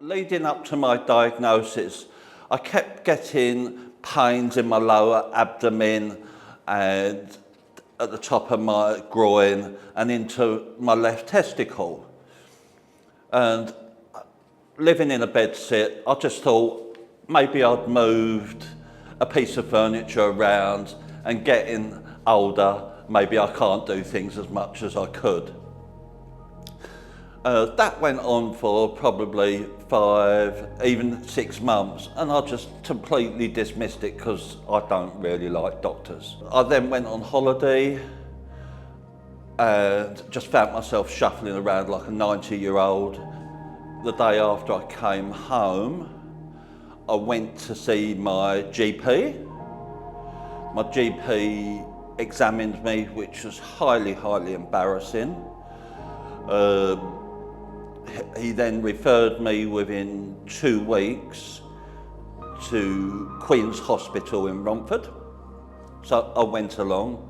Leading up to my diagnosis, I kept getting pains in my lower abdomen and at the top of my groin and into my left testicle. And living in a bedsit, I just thought maybe I'd moved a piece of furniture around, and getting older, maybe I can't do things as much as I could. That went on for probably 5, even 6 months, and I just completely dismissed it because I don't really like doctors. I then went on holiday and just found myself shuffling around like a 90-year-old. The day after I came home, I went to see my GP. My GP examined me, which was highly, highly embarrassing. He then referred me within 2 weeks to Queen's Hospital in Romford. So I went along.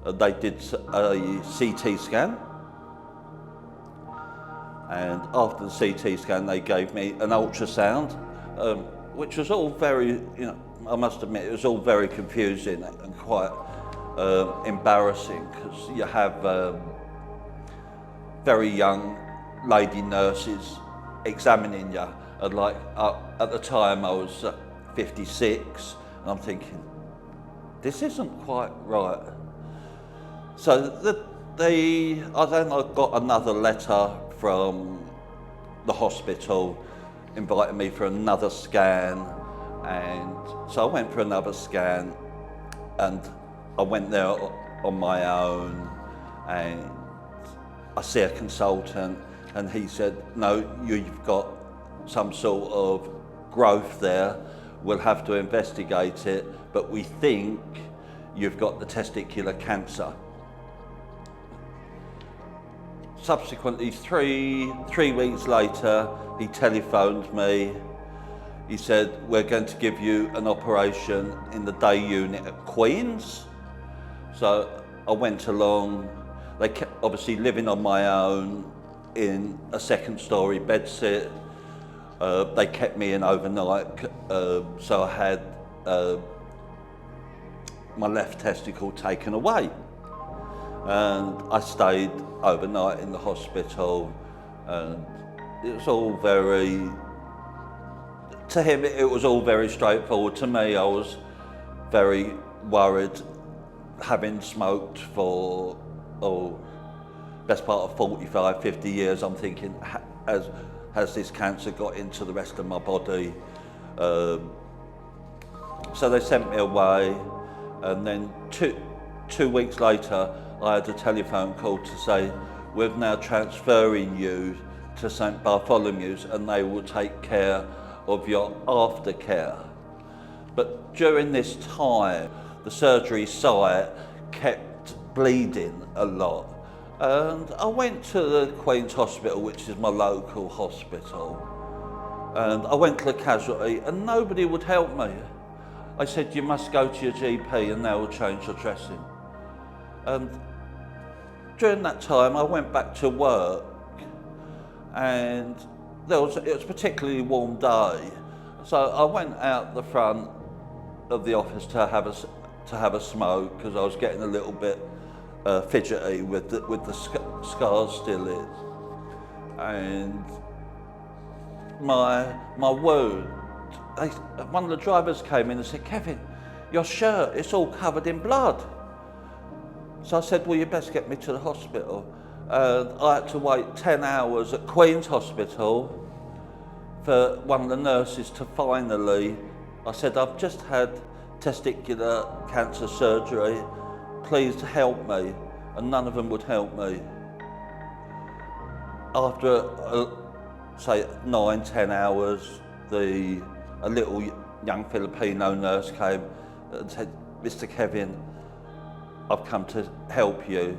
They did a CT scan. And after the CT scan, they gave me an ultrasound, which was all very, I must admit, it was all very confusing and quite embarrassing, because you have very young lady nurses examining you, and like at the time I was 56, and I'm thinking, this isn't quite right. So I got another letter from the hospital inviting me for another scan, and so I went for another scan, and I went there on my own, and I see a consultant, and he said, no, you've got some sort of growth there. We'll have to investigate it, but we think you've got the testicular cancer. Subsequently, three weeks later, he telephoned me. He said, we're going to give you an operation in the day unit at Queen's. So I went along. They kept obviously living on my own in a 2nd-story bedsit. They kept me in overnight, so I had my left testicle taken away. And I stayed overnight in the hospital, and it was all to him it was all very straightforward. To me, I was very worried, having smoked for best part of 45, 50 years. I'm thinking, has this cancer got into the rest of my body? So they sent me away, and then two weeks later, I had a telephone call to say, we're now transferring you to St Bartholomew's, and they will take care of your aftercare. But during this time, the surgery site kept bleeding a lot. And I went to the Queen's Hospital, which is my local hospital, and I went to the casualty, and nobody would help me. I said, you must go to your GP and they will change your dressing. And during that time, I went back to work, and it was a particularly warm day. So I went out the front of the office to have a smoke, because I was getting a little bit fidgety with the scars still in. And my wound, one of the drivers came in and said, Kevin, your shirt, it's all covered in blood. So I said, well, you best get me to the hospital. And I had to wait 10 hours at Queen's Hospital for one of the nurses to finally, I said, I've just had testicular cancer surgery, please help me. And none of them would help me. After, say, 9, 10 hours, a little young Filipino nurse came and said, Mr. Kevin, I've come to help you.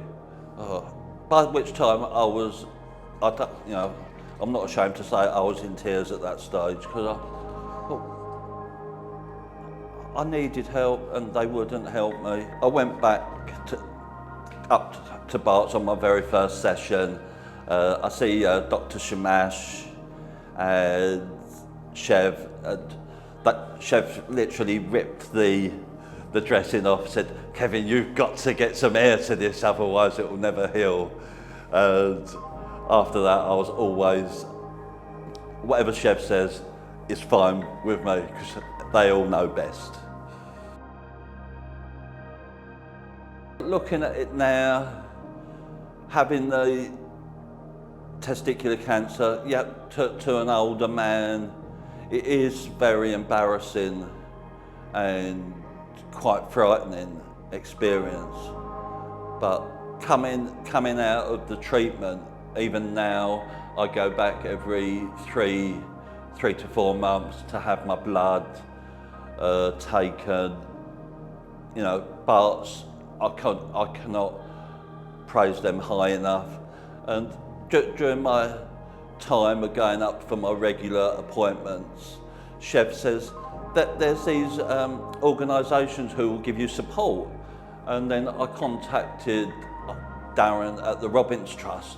By which time I'm not ashamed to say I was in tears at that stage, because I needed help and they wouldn't help me. I went back up to Bart's on my very first session. I see Dr. Shamash, and Chev literally ripped the dressing off, said, "Kevin, you've got to get some air to this, otherwise it will never heal." And after that, I was always, whatever Chev says is fine with me, because they all know best. Looking at it now, having the testicular cancer, yeah, to an older man, it is very embarrassing and quite frightening experience. But coming out of the treatment, even now, I go back every three to 4 months to have my blood taken. You know, but I cannot praise them high enough. And during my time of going up for my regular appointments, Chev says that there's these organisations who will give you support. And then I contacted Darren at the Robbins Trust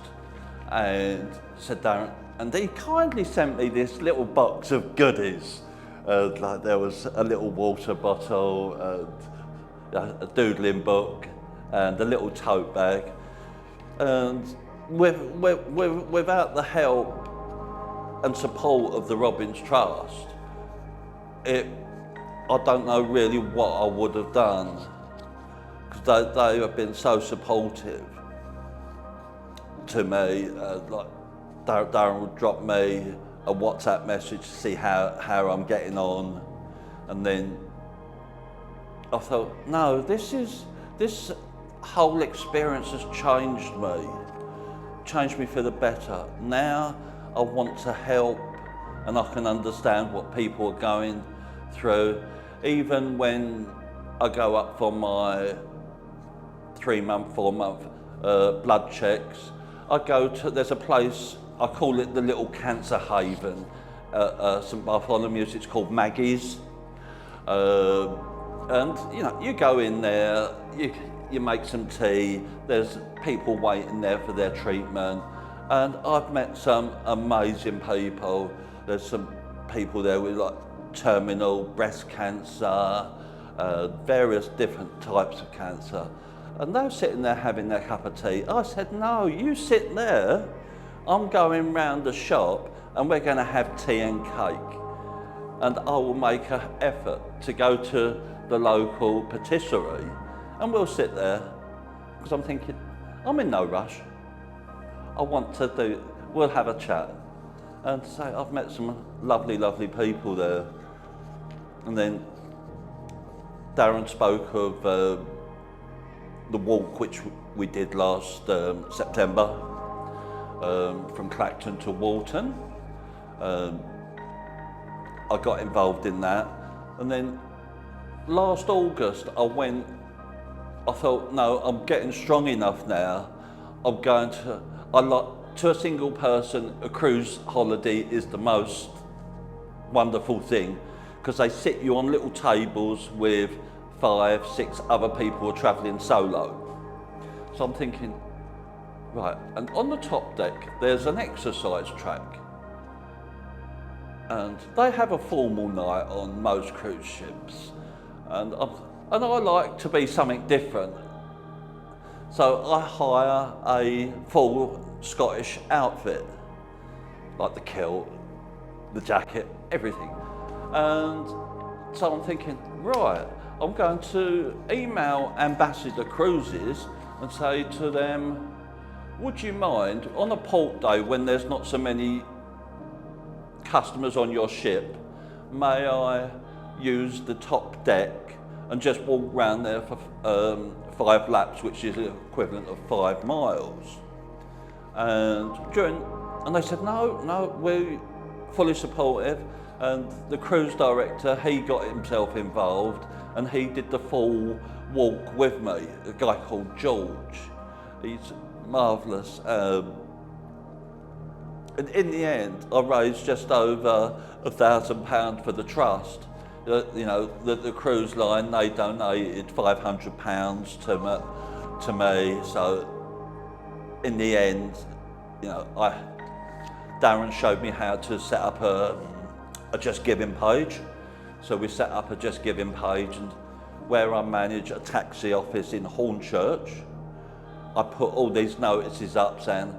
and said, "Darren," and he kindly sent me this little box of goodies. Like there was a little water bottle, and a doodling book, and a little tote bag. And without the help and support of the Robbins Trust, I don't know really what I would have done, because they have been so supportive to me. Like Darren would drop me a WhatsApp message to see how I'm getting on, and then I thought, no, this whole experience has changed me for the better. Now I want to help, and I can understand what people are going through. Even when I go up for my 3-month, 4-month blood checks, there's a place, I call it the little cancer haven, St Bartholomew's. It's called Maggie's. And you know, you go in there, you make some tea, there's people waiting there for their treatment, and I've met some amazing people. There's some people there with like terminal breast cancer, various different types of cancer, and they're sitting there having their cup of tea. I said, "No, you sit there, I'm going round the shop and we're going to have tea and cake, and I will make an effort to go to the local patisserie and we'll sit there," because I'm thinking, I'm in no rush. We'll have a chat. And so I've met some lovely, lovely people there. And then Darren spoke of the walk which we did last September, from Clacton to Walton. I got involved in that. And then last August I thought, no, I'm getting strong enough now. To a single person, a cruise holiday is the most wonderful thing, because they sit you on little tables with 5, 6 other people who are travelling solo. So I'm thinking, right, and on the top deck there's an exercise track, and they have a formal night on most cruise ships, and I like to be something different. So I hire a full Scottish outfit, like the kilt, the jacket, everything. And so I'm thinking, right, I'm going to email Ambassador Cruises and say to them, would you mind, on a port day when there's not so many customers on your ship, may I use the top deck and just walk around there for 5 laps, which is the equivalent of 5 miles. And they said, no, we're fully supportive. And the cruise director, he got himself involved and he did the full walk with me, a guy called George. He's marvellous. And in the end, I raised just over £1,000 for the trust. You know, the cruise line, they donated £500 to me. So in the end, you know, Darren showed me how to set up a Just Giving page. So we set up a Just Giving page, and where I manage a taxi office in Hornchurch, I put all these notices up saying,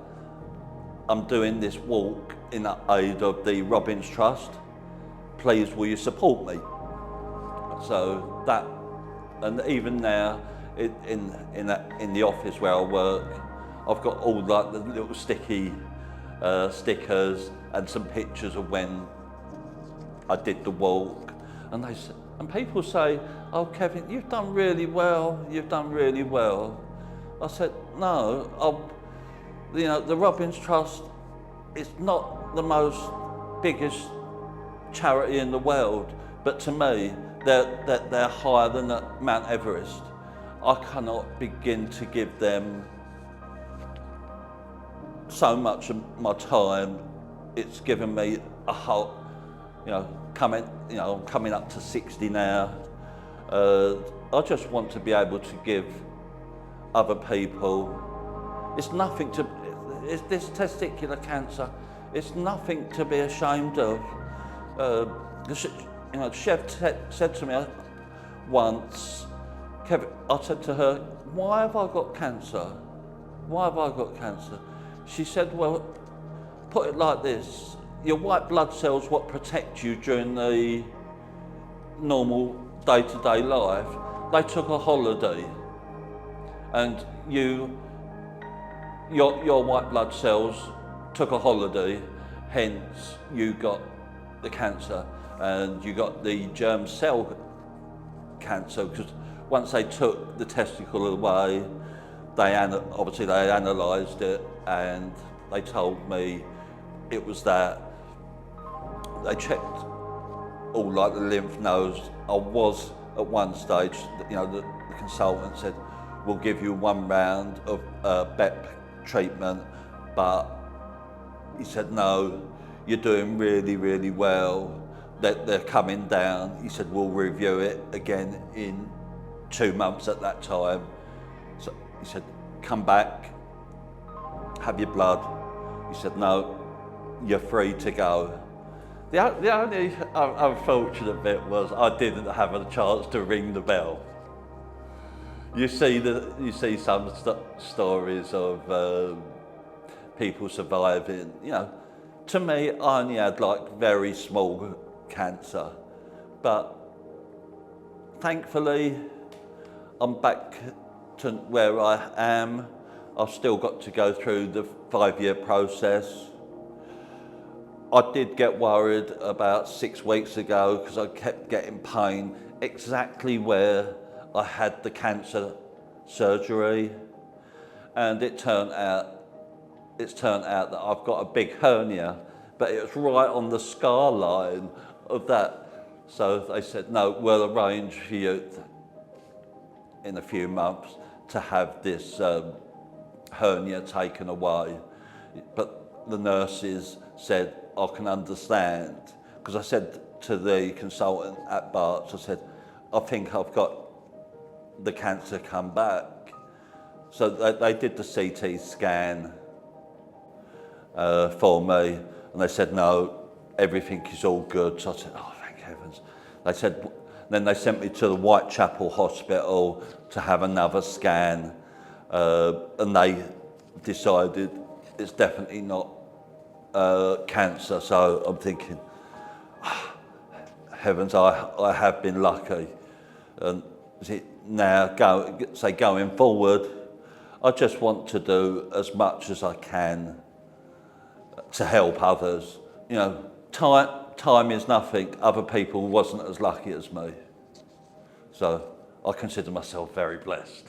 I'm doing this walk in aid of the Robbins Trust. Please, will you support me? So that, and even now in the office where I work, I've got all like the little sticky stickers and some pictures of when I did the walk. And people say, oh Kevin, you've done really well, you've done really well. I said, no, the Robbins Trust is not the most biggest charity in the world, but to me, they're higher than Mount Everest. I cannot begin to give them so much of my time. It's given me a whole, I'm coming up to 60 now. I just want to be able to give other people. It's nothing to, it's this testicular cancer, it's nothing to be ashamed of. The chef said to me once, Kevin, I said to her, why have I got cancer? Why have I got cancer? She said, well, put it like this, your white blood cells what protect you during the normal day-to-day life, they took a holiday, and your white blood cells took a holiday, hence you got the cancer, and you got the germ cell cancer, because once they took the testicle away, obviously they analysed it, and they told me it was that. They checked all like the lymph nodes. I was at one stage, the consultant said, we'll give you 1 round of BEP treatment, but he said, no, you're doing really, really well. They're coming down. He said, we'll review it again in 2 months at that time. So he said, come back, have your blood. He said, no, you're free to go. The only unfortunate bit was I didn't have a chance to ring the bell. You see some stories of people surviving. To me, I only had like very small cancer, but thankfully I'm back to where I am. I've still got to go through the 5-year process. I did get worried about 6 weeks ago because I kept getting pain exactly where I had the cancer surgery, and it's turned out that I've got a big hernia, but it was right on the scar line of that. So they said, no, we'll arrange for you in a few months to have this hernia taken away. But the nurses said, I can understand, because I said to the consultant at Barts, I said, I think I've got the cancer come back. So they did the CT scan for me, and they said, no, everything is all good. So I said, oh, thank heavens. They said, then they sent me to the Whitechapel Hospital to have another scan, and they decided it's definitely not cancer. So I'm thinking, oh, heavens, I have been lucky. And now, going forward, I just want to do as much as I can to help others. Time is nothing. Other people wasn't as lucky as me. So I consider myself very blessed.